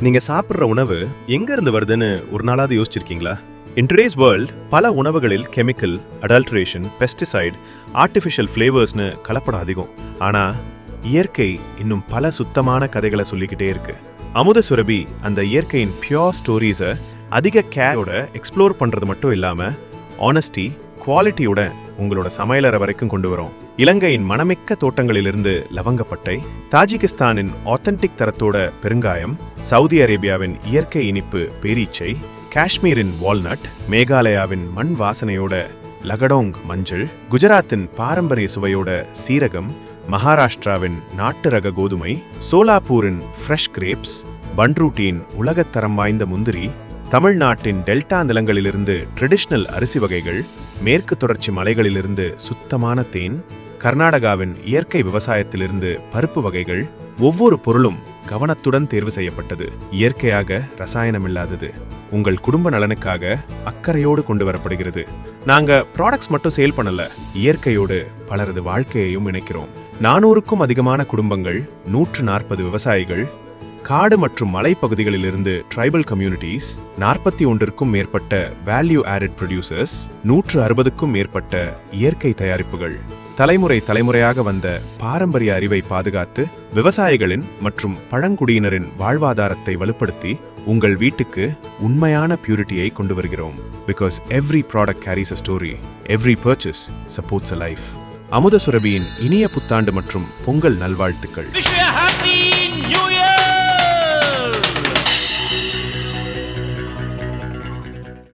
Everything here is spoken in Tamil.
நீங்க சாப்பிடுற உணவு எங்க இருந்து வருதுன்னு ஒரு நாளாவது யோசிச்சிருக்கீங்களா? இன் டுடேஸ் வேர்ல்ட் பல உணவுகளில் கெமிக்கல், அடல்ட்ரேஷன், பெஸ்டிசைட், ஆர்டிஃபிஷியல் ஃப்ளேவர்ஸ்னு கலப்படம் அதிகம். ஆனா இயற்கை இன்னும் பல சுத்தமான கதைகளை சொல்லிக்கிட்டே இருக்கு. அமுத சுரபி அந்த இயற்கையின் பியோர் ஸ்டோரிஸை அதிக கேரோட எக்ஸ்ப்ளோர் பண்றது மட்டும் இல்லாம ஆனஸ்டி, குவாலிட்டியோட உங்களோட சமையலறை வரைக்கும் கொண்டு வரும். இலங்கையின் மணமிக்க தோட்டங்களிலிருந்து லவங்கப்பட்டை, தாஜிகிஸ்தானின் ஆத்தென்டிக் தரத்தோட பெருங்காயம், சவுதி அரேபியாவின் இயற்கை இனிப்பு பேரீச்சை, காஷ்மீரின் வால்நட், மேகாலயாவின் மண் வாசனையோட லகடோங் மஞ்சள், குஜராத்தின் பாரம்பரிய சுவையோட சீரகம், மகாராஷ்டிராவின் நாட்டு ரக கோதுமை, சோலாப்பூரின் ஃப்ரெஷ் கிரேப்ஸ், பன்ரூட்டியின் உலகத்தரம் வாய்ந்த முந்திரி, தமிழ்நாட்டின் டெல்டா நிலங்களிலிருந்து ட்ரெடிஷனல் அரிசி வகைகள், மேற்கு தொடர்ச்சி மலைகளிலிருந்து சுத்தமான தேன், கர்நாடகாவின் இயற்கை விவசாயத்திலிருந்து பருப்பு வகைகள், ஒவ்வொரு பொருளும் கவனத்துடன் தேர்வு செய்யப்பட்டது. இயற்கையாக ரசாயனமில்லாதது, உங்கள் குடும்ப நலனுக்காக அக்கறையோடு கொண்டு வரப்படுகிறது. நாங்க ப்ராடக்ட்ஸ் மட்டும் சேல் பண்ணல, இயற்கையோடு பலரது வாழ்க்கையையும் இணைக்கிறோம். 400க்கும் அதிகமான குடும்பங்கள், 140 விவசாயிகள், காடு மற்றும் மலைப்பகுதிகளிலிருந்து ட்ரைபல் கம்யூனிட்டிஸ், 41க்கும் மேற்பட்ட வேல்யூ ஆடட் ப்ரொடியூசர்ஸ், 160க்கும் மேற்பட்ட இயற்கை தயாரிப்புகள், தலைமுறையாக வந்த பாரம்பரிய அறிவை பாதுகாத்து விவசாயிகளின் மற்றும் பழங்குடியினரின் வாழ்வாதாரத்தை வலுப்படுத்தி உங்கள் வீட்டுக்கு உண்மையான பியூரிட்டியை கொண்டு வருகிறோம். Because every product carries a story, every purchase supports a life. அமுத சுரபியின் இனிய புத்தாண்டு மற்றும் பொங்கல் நல்வாழ்த்துக்கள்.